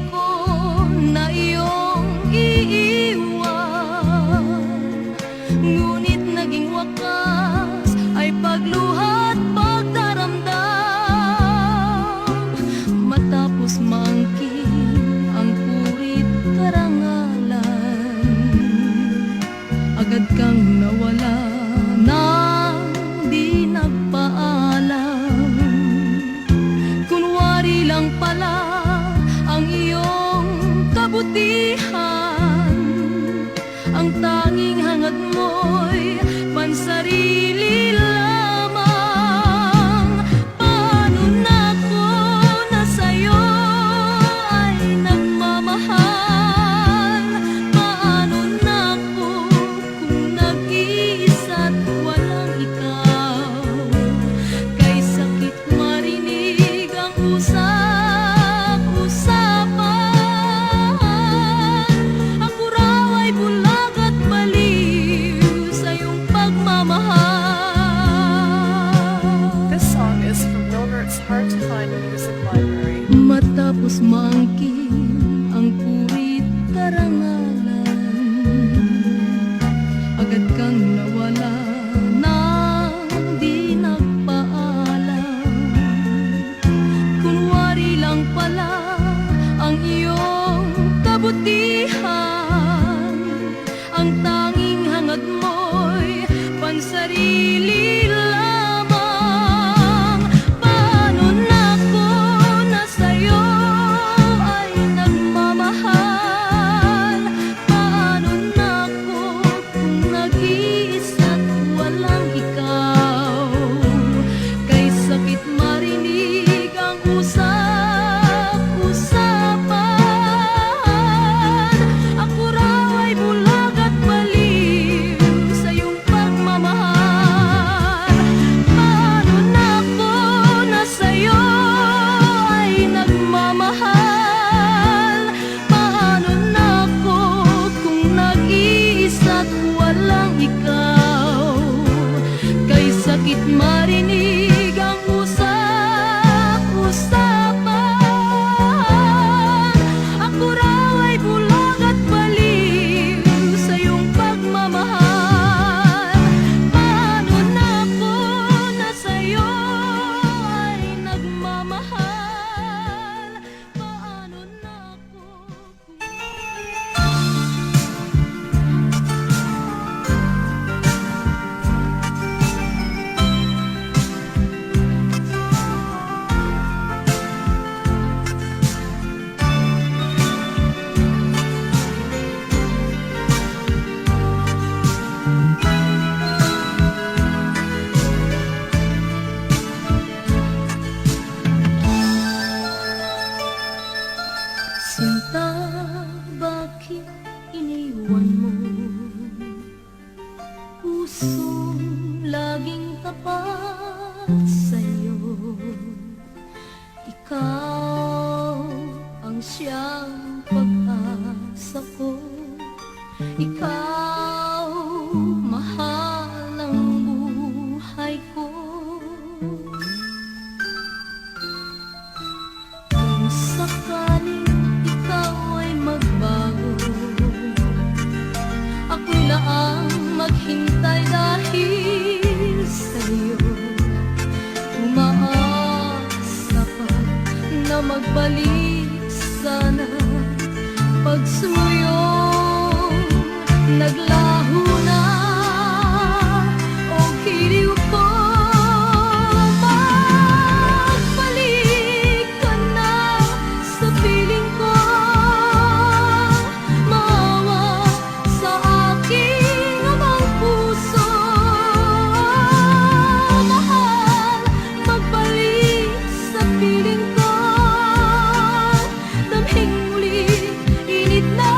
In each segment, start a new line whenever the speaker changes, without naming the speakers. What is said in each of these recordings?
ko na iyong iiwan, ngunit naging wakas ay pagluha't pagdaramdam. Matapos maangkin ang purit karangalan, agad kang nawala nang di nagpaalam. Kunwari lang pala ang iyong kabutihan, ang tanging hangad mo'y pansarili lamang. Paano na ko na sa'yo ay nagmamahal? Paano na ko kung nag-iisa't walang ikaw? Kay sakit marinig ang usap-usapan. Ako raw ay bulag at baliw sa iyong pagmamahal.
This song is from Milbert's Hard to Find Music Library.
Matapos maangkin ang purit karangalan, agad kang nawala nang di nagpaalam. Kunwari lang pala ang iyong kabutihan, ang tanging hangad mo'y pansarili lamang. Paano na ko na sa'yo ay nagmamahal? Paano na ko kung nag-iisa't walang ikaw? Kay sakit marinig ang usap-usapan. Ako raw ay bulag at baliw sa iyong pagmamahal. Paano na ko na sa'yo ay nagmamahal? Paano na ko kung nag-iisa't walang ikaw? Kay sakit marinig ang usap-usapan. Ako raw ay bulag at baliw sa iyong pagmamahal. Paano na ko na sa'yo ay nagmamahal? Paano na ko kung... Sinta, bakit iniwan mo? Pusong laging tapat sa'yo. Ikaw ang siyang pag-asa ko. Ikaw, mahal ang buhay ko. Kung sakaling ikaw ay magbago, ako'y laang maghintay dahil sa'yo. Umaasa pa na magbalik sana, pagsuyong naglaho na o giliw ko. Magbalik ka na sa piling ko, maawa sa aking amang puso. Mahal, magbalik sa piling ko, damhing muli init na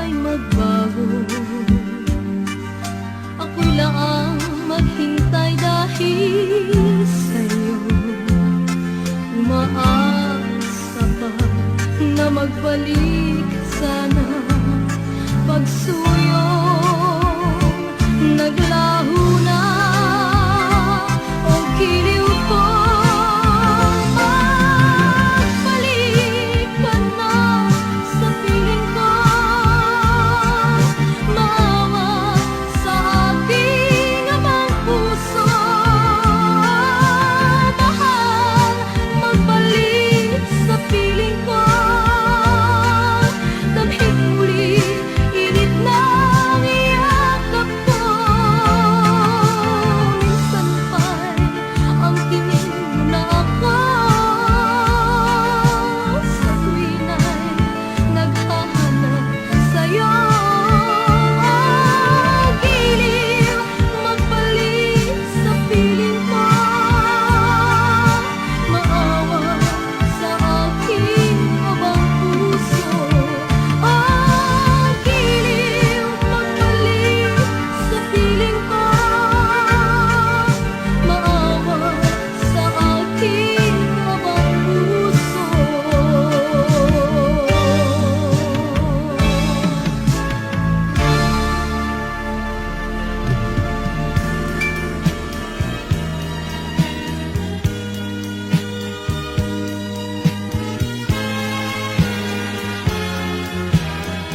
ay magbago. Ako'y laang maghintay dahil sa'yo. Umaasa pa na magbalik sana. Pagsuyong naglaho na ang giliw ko. Magbalik ka na sa piling ko. Maawa sa aking amang puso. Mahal, magbalik sa piling ko. Damhik muli, init ng iyakap ko. Minsan pa'y ang tingin mo na ako. Sa tuwina'y naghahanap sa'yo. Giliw, magbalik sa piling ko. Maawa sa aking abang puso. Giliw, magbalik sa piling ko. Maawa sa aking abang puso.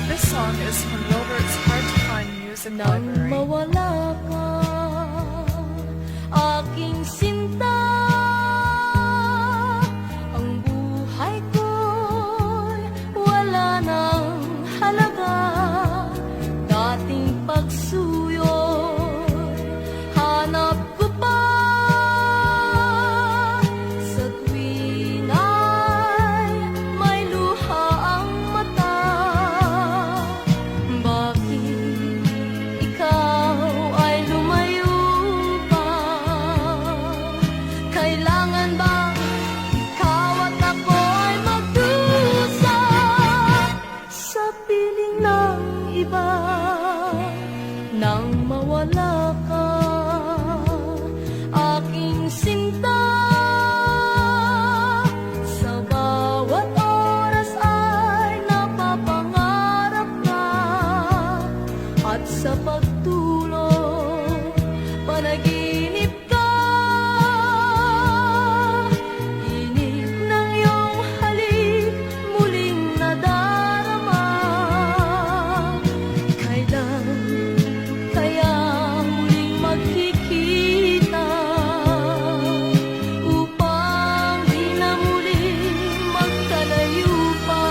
This song is from Gilbert's Hard to Find Music
Nang
Library.
mawala ka, aking sinta, ang buhay ko'y wala nang halaga. Dating pagsuyo'y hanap ko pa. Sa tuwina'y may luha ang mata. Bakit ikaw ay lumayo pa? Kailangan bang ikaw at ako ay magdusa sa piling ng iba? Nang mawala ka, aking sinta, sa bawat oras ay napapangarap ka. At sa pagtulog, panaginip ka. Inip ng iyong halik, muling nadarama. Kailan kaya muling magkikita, upang di na muling magkalayo pa?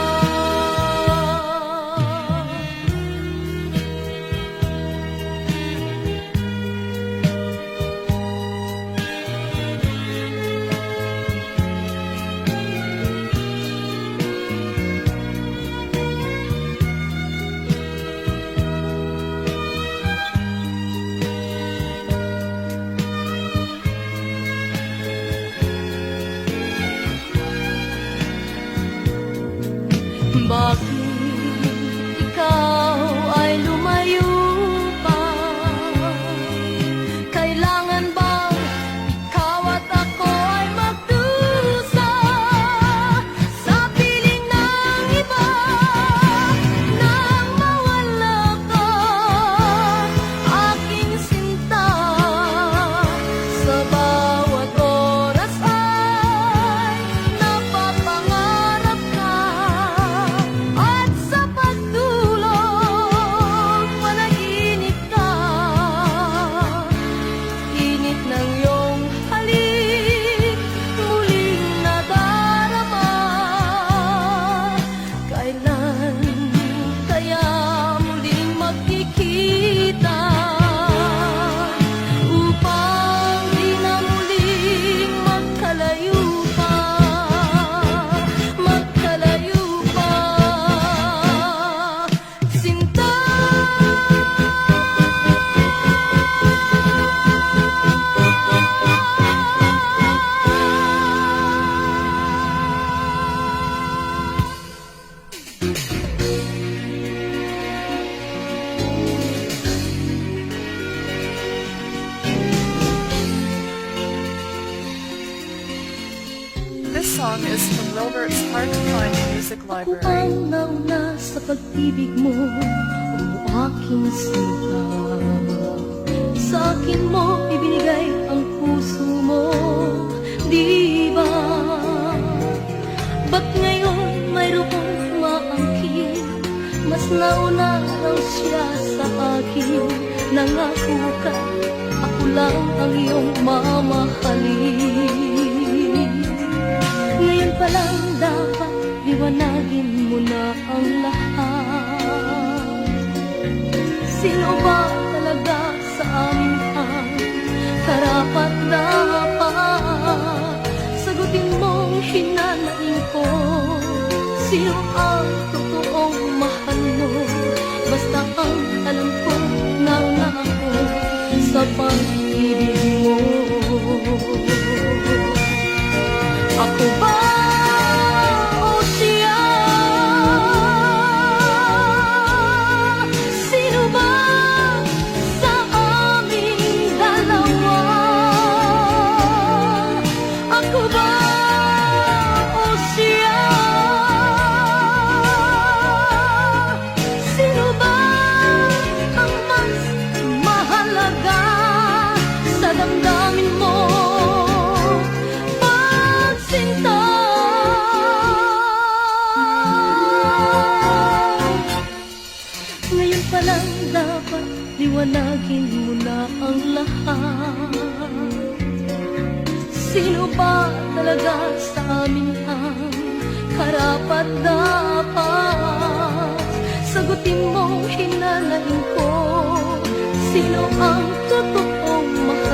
song is from Wilbert's Hard to Find Music
Ako
Library.
ang nauna sa pag-ibig mo, o aking sinta. Sa akin mo ibinigay ang puso mo, di ba? Ba't ngayon mayroong maangkin? Mas nauna raw siya sa akin. Nangako ka, ako lang ang iyong mamahalin. Ngayon pa lang dapat liwanagin mo na ang lahat. Sino ba talaga sa amin ang karapat-dapat? Sagutin mong hinanain ko, sino ang totoong mahal mo? Basta ang alam ko, nauna ako sa pag-ibig mo. Ako ba o siya? Sino ba sa aming dalawa? Ako ba o siya? Sino ba ang mas mahalaga sa damdamin mo? Pagsinta, ngayon pa lang dapat liwanagin mo na ang lahat. Sino ba talaga sa amin ang karapat-dapat? Sagutin mo, hinanain ko, sino ang totoong mahal